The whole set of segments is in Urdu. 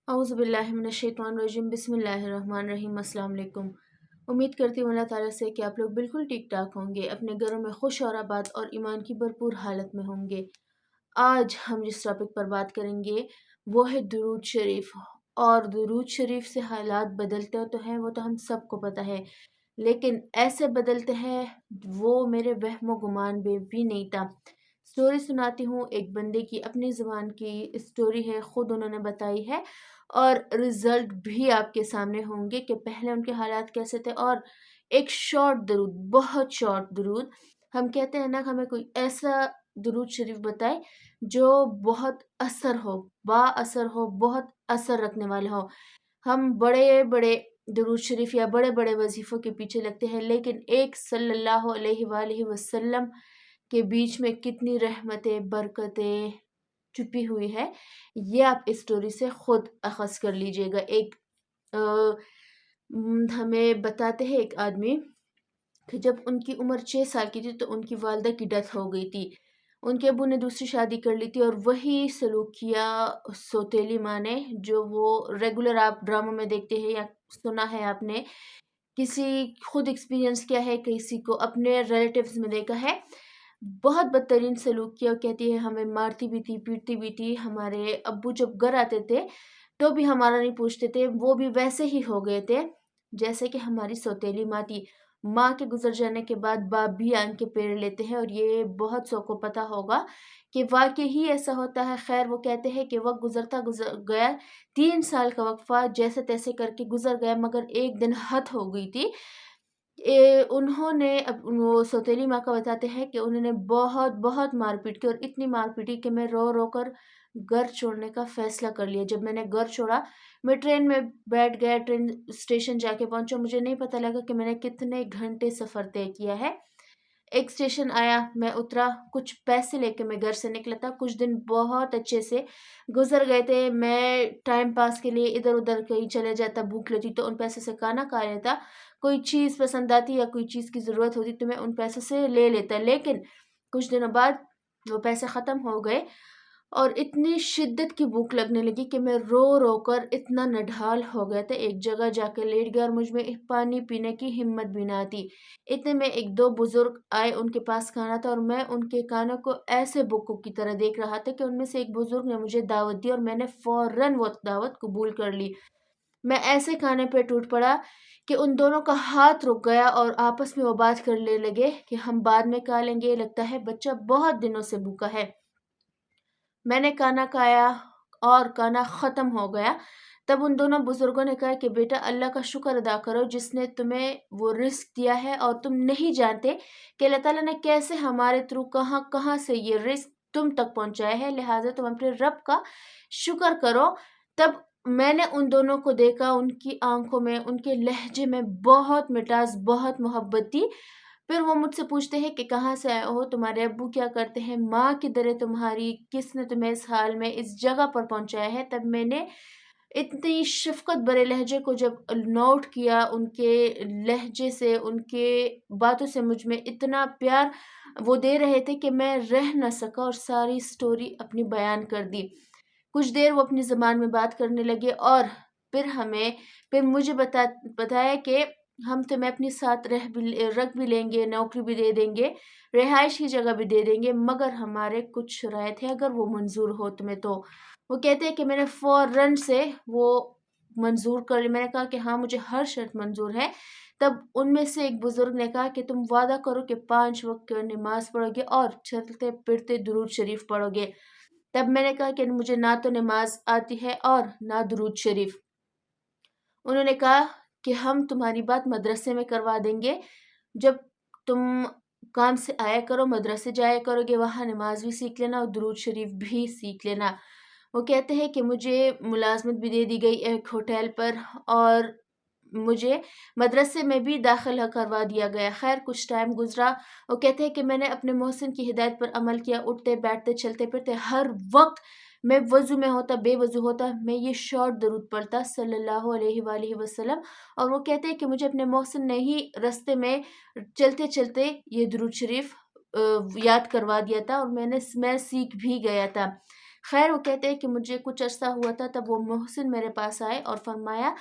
اعوذ باللہ من الشیطان الرجیم بسم اللہ الرحمن الرحیم السلام علیکم۔ امید کرتی ہوں اللہ تعالیٰ سے کہ آپ لوگ بالکل ٹھیک ٹھاک ہوں گے، اپنے گھروں میں خوش اور آباد اور ایمان کی بھرپور حالت میں ہوں گے۔ آج ہم جس ٹاپک پر بات کریں گے وہ ہے درود شریف، اور درود شریف سے حالات بدلتے تو ہیں، وہ تو ہم سب کو پتہ ہے، لیکن ایسے بدلتے ہیں وہ میرے وہم و گمان میں بھی نہیں تھا۔ سٹوری سناتی ہوں، ایک بندے کی اپنی زبان کی سٹوری ہے، خود انہوں نے بتائی ہے، اور رزلٹ بھی آپ کے سامنے ہوں گے کہ پہلے ان کے حالات کیسے تھے۔ اور ایک شارٹ درود، بہت شارٹ درود، ہم کہتے ہیں نا ہمیں کوئی ایسا درود شریف بتائے جو بہت اثر ہو، با اثر ہو، بہت اثر رکھنے والا ہو۔ ہم بڑے بڑے درود شریف یا بڑے بڑے وظیفوں کے پیچھے لگتے ہیں، لیکن ایک صلی اللہ علیہ وآلہ وسلم کے بیچ میں کتنی رحمتیں، برکتیں چھپی ہوئی ہے، یہ آپ اس سٹوری سے خود اخذ کر لیجئے گا۔ ایک ہمیں بتاتے ہیں ایک آدمی کہ جب ان کی عمر 6 سال کی تھی تو ان کی والدہ کی ڈیتھ ہو گئی تھی۔ ان کے ابو نے دوسری شادی کر لی تھی، اور وہی سلوک کیا سوتیلی ماں نے، جو وہ ریگولر آپ ڈراموں میں دیکھتے ہیں یا سنا ہے آپ نے، کسی خود ایکسپیرینس کیا ہے، کسی کو اپنے ریلیٹیوز میں دیکھا ہے، بہت بدترین سلوک کیا۔ کہتی ہے ہمیں مارتی بھی تھی، پیٹتی بھی تھی، ہمارے ابو جب گھر آتے تھے تو بھی ہمارا نہیں پوچھتے تھے، وہ بھی ویسے ہی ہو گئے تھے جیسے کہ ہماری سوتیلی ماں تھی۔ ماں کے گزر جانے کے بعد باپ بھی آن کے پیڑ لیتے ہیں، اور یہ بہت سو کو پتہ ہوگا کہ واقعی ہی ایسا ہوتا ہے۔ خیر، وہ کہتے ہیں کہ وقت گزرتا گیا، 3 سال کا وقفہ جیسے تیسے کر کے گزر گیا، مگر ایک دن حد ہو گئی تھی۔ انہوں نے وہ سوتیلی ماں کا بتاتے ہیں کہ انہوں نے بہت بہت مار پیٹ کی، اور اتنی مار پیٹی کہ میں رو رو کر گھر چھوڑنے کا فیصلہ کر لیا۔ جب میں نے گھر چھوڑا، میں ٹرین میں بیٹھ گیا، ٹرین اسٹیشن جا کے پہنچا، مجھے نہیں پتہ لگا کہ میں نے کتنے گھنٹے سفر طے کیا ہے۔ ایک اسٹیشن آیا، میں اترا، کچھ پیسے لے کے میں گھر سے نکلا تھا۔ کچھ دن بہت اچھے سے گزر گئے تھے، میں ٹائم پاس کے لیے ادھر ادھر کہیں چلے جاتا، بھوک لگتی تو ان پیسے سے کھانا کھا لیتا، کوئی چیز پسند آتی یا کوئی چیز کی ضرورت ہوتی تو میں ان پیسوں سے لے لیتا۔ لیکن کچھ دنوں بعد وہ پیسے ختم ہو گئے، اور اتنی شدت کی بھوک لگنے لگی کہ میں رو رو کر اتنا نڈھال ہو گیا تھا، ایک جگہ جا کے لیٹ گیا، اور مجھ میں پانی پینے کی ہمت بھی نہ آتی۔ اتنے میں ایک دو بزرگ آئے، ان کے پاس کھانا تھا، اور میں ان کے کانوں کو ایسے بکوں کی طرح دیکھ رہا تھا کہ ان میں سے ایک بزرگ نے مجھے دعوت دی، اور میں نے فوراً وہ دعوت قبول کر لی۔ میں ایسے کھانے پہ ٹوٹ پڑا کہ ان دونوں کا ہاتھ رک گیا، اور آپس میں وہ بات کرنے لگے کہ ہم بعد میں کھا لیں گے، لگتا ہے بچہ بہت دنوں سے بھوکا ہے۔ میں نے کھانا کھایا اور کھانا ختم ہو گیا، تب ان دونوں بزرگوں نے کہا کہ بیٹا، اللہ کا شکر ادا کرو جس نے تمہیں وہ رزق دیا ہے، اور تم نہیں جانتے کہ اللہ تعالیٰ نے کیسے ہمارے تھرو کہاں کہاں سے یہ رزق تم تک پہنچایا ہے، لہٰذا تم اپنے رب کا شکر کرو۔ تب میں نے ان دونوں کو دیکھا، ان کی آنکھوں میں، ان کے لہجے میں بہت مٹاس، بہت محبت تھی۔ پھر وہ مجھ سے پوچھتے ہیں کہ کہاں سے آئے ہو، تمہارے ابو کیا کرتے ہیں، ماں کدھر ہے تمہاری، کس نے تمہیں اس حال میں اس جگہ پر پہنچایا ہے۔ تب میں نے اتنی شفقت بھرے لہجے کو جب نوٹ کیا، ان کے لہجے سے، ان کے باتوں سے مجھ میں اتنا پیار وہ دے رہے تھے کہ میں رہ نہ سکا، اور ساری سٹوری اپنی بیان کر دی۔ کچھ دیر وہ اپنی زبان میں بات کرنے لگے، اور پھر مجھے بتایا کہ ہم تمہیں اپنی ساتھ رکھ بھی لیں گے، نوکری بھی دے دیں گے، رہائش کی جگہ بھی دے دیں گے، مگر ہمارے کچھ شرائط ہے، اگر وہ منظور ہو تمہیں تو۔ وہ کہتے ہیں کہ میں نے فوراً سے وہ منظور کر لی، میں نے کہا کہ ہاں مجھے ہر شرط منظور ہے۔ تب ان میں سے ایک بزرگ نے کہا کہ تم وعدہ کرو کہ 5 وقت کی نماز پڑھو گے اور چلتے پھرتے درود شریف پڑھو گے۔ تب میں نے کہا کہ مجھے نہ تو نماز آتی ہے اور نہ درود شریف۔ انہوں نے کہا کہ ہم تمہاری بات مدرسے میں کروا دیں گے، جب تم کام سے آیا کرو، مدرسے جایا کرو گے، وہاں نماز بھی سیکھ لینا اور درود شریف بھی سیکھ لینا۔ وہ کہتے ہیں کہ مجھے ملازمت بھی دے دی گئی ایک ہوٹل پر، اور مجھے مدرسے میں بھی داخلہ کروا دیا گیا۔ خیر، کچھ ٹائم گزرا، وہ کہتے ہیں کہ میں نے اپنے محسن کی ہدایت پر عمل کیا، اٹھتے بیٹھتے چلتے پھرتے ہر وقت میں وضو میں ہوتا، بے وضو ہوتا، میں یہ شارٹ درود پڑھتا صلی اللہ علیہ وآلہ وسلم۔ اور وہ کہتے ہیں کہ مجھے اپنے محسن نے ہی رستے میں چلتے چلتے یہ درود شریف یاد کروا دیا تھا، اور میں سیکھ بھی گیا تھا۔ خیر وہ کہتے ہیں کہ مجھے کچھ عرصہ ہوا تھا، تب وہ محسن میرے پاس آئے اور فرمایا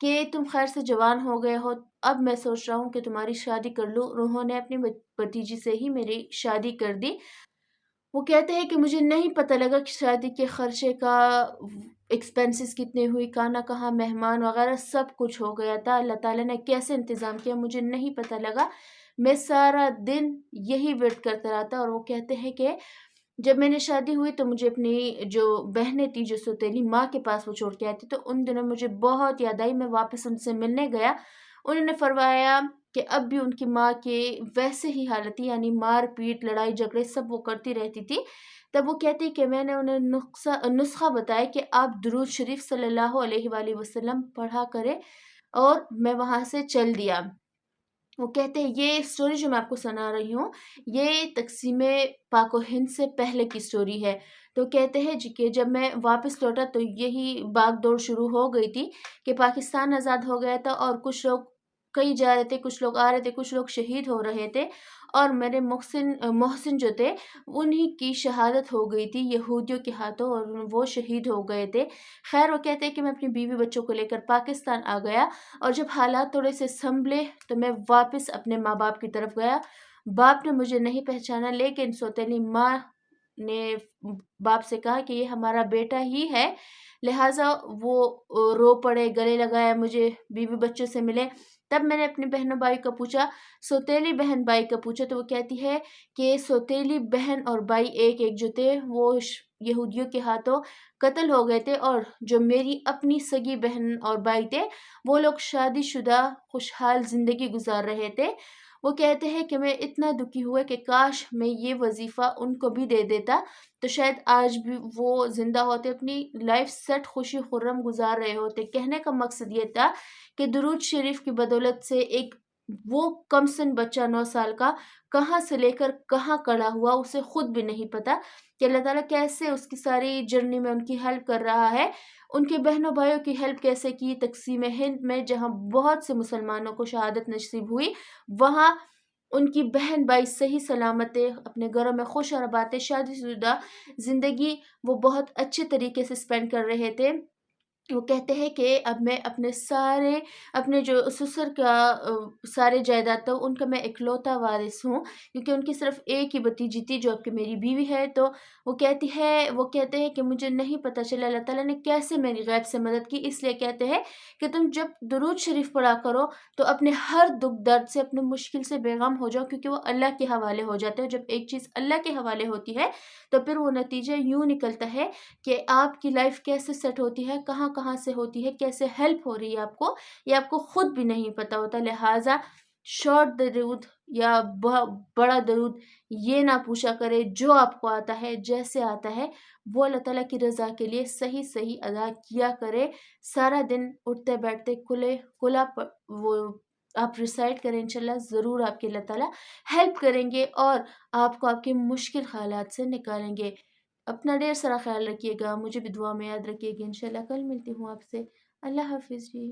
کہ تم خیر سے جوان ہو گئے ہو، اب میں سوچ رہا ہوں کہ تمہاری شادی کر لوں۔ انہوں نے اپنی بھتیجی سے ہی میری شادی کر دی۔ وہ کہتے ہیں کہ مجھے نہیں پتہ لگا کہ شادی کے خرچے کا ایکسپینسز کتنے ہوئی، کھانا کہاں، مہمان وغیرہ سب کچھ ہو گیا تھا۔ اللہ تعالیٰ نے کیسے انتظام کیا مجھے نہیں پتہ لگا۔ میں سارا دن یہی ویٹ کرتا رہا تھا۔ اور وہ کہتے ہیں کہ جب میں نے شادی ہوئی تو مجھے اپنی جو بہنیں تھی جو سوتیلی ماں کے پاس وہ چھوڑ کے آئی تھی، تو ان دنوں مجھے بہت یاد آئی۔ میں واپس ان سے ملنے گیا، انہوں نے فرمایا کہ اب بھی ان کی ماں کے ویسے ہی حالت تھی، یعنی مار پیٹ لڑائی جھگڑے سب وہ کرتی رہتی تھی۔ تب وہ کہتی کہ میں نے انہیں نسخہ بتایا کہ آپ درود شریف صلی اللہ علیہ وآلہ وسلم پڑھا کریں، اور میں وہاں سے چل دیا۔ وہ کہتے ہیں یہ سٹوری جو میں آپ کو سنا رہی ہوں یہ تقسیم پاک و ہند سے پہلے کی سٹوری ہے۔ تو کہتے ہیں جی کہ جب میں واپس لوٹا تو یہی باغ دوڑ شروع ہو گئی تھی کہ پاکستان آزاد ہو گیا تھا، اور کچھ لوگ کہیں جا رہے تھے، کچھ لوگ آ رہے تھے، کچھ لوگ شہید ہو رہے تھے، اور میرے محسن جو تھے انہی کی شہادت ہو گئی تھی یہودیوں کے ہاتھوں، اور وہ شہید ہو گئے تھے۔ خیر وہ کہتے ہیں کہ میں اپنی بیوی بچوں کو لے کر پاکستان آ گیا، اور جب حالات تھوڑے سے سنبھلے تو میں واپس اپنے ماں باپ کی طرف گیا۔ باپ نے مجھے نہیں پہچانا، لیکن سوتیلی ماں نے باپ سے کہا کہ یہ ہمارا بیٹا ہی ہے، لہٰذا وہ رو پڑے، گلے لگایا، مجھے بیوی بچوں سے ملے۔ تب میں نے اپنی بہنوں بھائی کا پوچھا، سوتیلی بہن بھائی کا پوچھا، تو وہ کہتی ہے کہ سوتیلی بہن اور بھائی ایک جو تھے وہ یہودیوں کے ہاتھوں قتل ہو گئے تھے، اور جو میری اپنی سگی بہن اور بھائی تھے وہ لوگ شادی شدہ خوشحال زندگی گزار رہے تھے۔ وہ کہتے ہیں کہ میں اتنا دکھی ہوا کہ کاش میں یہ وظیفہ ان کو بھی دے دیتا تو شاید آج بھی وہ زندہ ہوتے، اپنی لائف سیٹ خوشی خرم گزار رہے ہوتے۔ کہنے کا مقصد یہ تھا کہ درود شریف کی بدولت سے ایک وہ کم سن بچہ 9 سال کا کہاں سے لے کر کہاں کھڑا ہوا، اسے خود بھی نہیں پتا کہ اللہ تعالیٰ کیسے اس کی ساری جرنی میں ان کی ہیلپ کر رہا ہے، ان کے بہنوں بھائیوں کی ہیلپ کیسے کی۔ تقسیم ہند میں جہاں بہت سے مسلمانوں کو شہادت نصیب ہوئی، وہاں ان کی بہن بھائی صحیح سلامت اپنے گھروں میں خوش اور آباد، شادی شدہ زندگی وہ بہت اچھے طریقے سے سپینڈ کر رہے تھے۔ وہ کہتے ہیں کہ اب میں اپنے جو سسر کا سارے جائیداد تھا ان کا میں اکلوتا وارث ہوں، کیونکہ ان کی صرف ایک ہی بھتیجی تھی جو اب کہ میری بیوی ہے۔ تو وہ کہتے ہیں کہ مجھے نہیں پتہ چلا اللہ تعالیٰ نے کیسے میری غیب سے مدد کی، اس لیے کہتے ہیں کہ تم جب درود شریف پڑھا کرو تو اپنے ہر دکھ درد سے، اپنے مشکل سے بے غم ہو جاؤ، کیونکہ وہ اللہ کے حوالے ہو جاتے ہیں۔ جب ایک چیز اللہ کے حوالے ہوتی ہے تو پھر وہ نتیجہ یوں نکلتا ہے کہ آپ کی لائف کیسے سیٹ ہوتی ہے، کہاں سے ہوتی ہے، کیسے ہیلپ ہو رہی ہے آپ کو، یہ آپ کو خود بھی نہیں پتہ ہوتا۔ لہٰذا شارٹ درود یا بڑا درود یہ نہ پوچھا کرے، جو آپ کو آتا ہے جیسے آتا ہے وہ اللہ تعالیٰ کی رضا کے لیے صحیح ادا کیا کرے۔ سارا دن اٹھتے بیٹھتے کھلا وہ آپ ریسائٹ کریں، انشاءاللہ ضرور آپ کے اللہ تعالیٰ ہیلپ کریں گے اور آپ کو آپ کے مشکل حالات سے نکالیں گے۔ اپنا ڈھیر سارا خیال رکھیے گا، مجھے بھی دعا میں یاد رکھیے گا۔ انشاءاللہ کل ملتی ہوں آپ سے۔ اللہ حافظ جی۔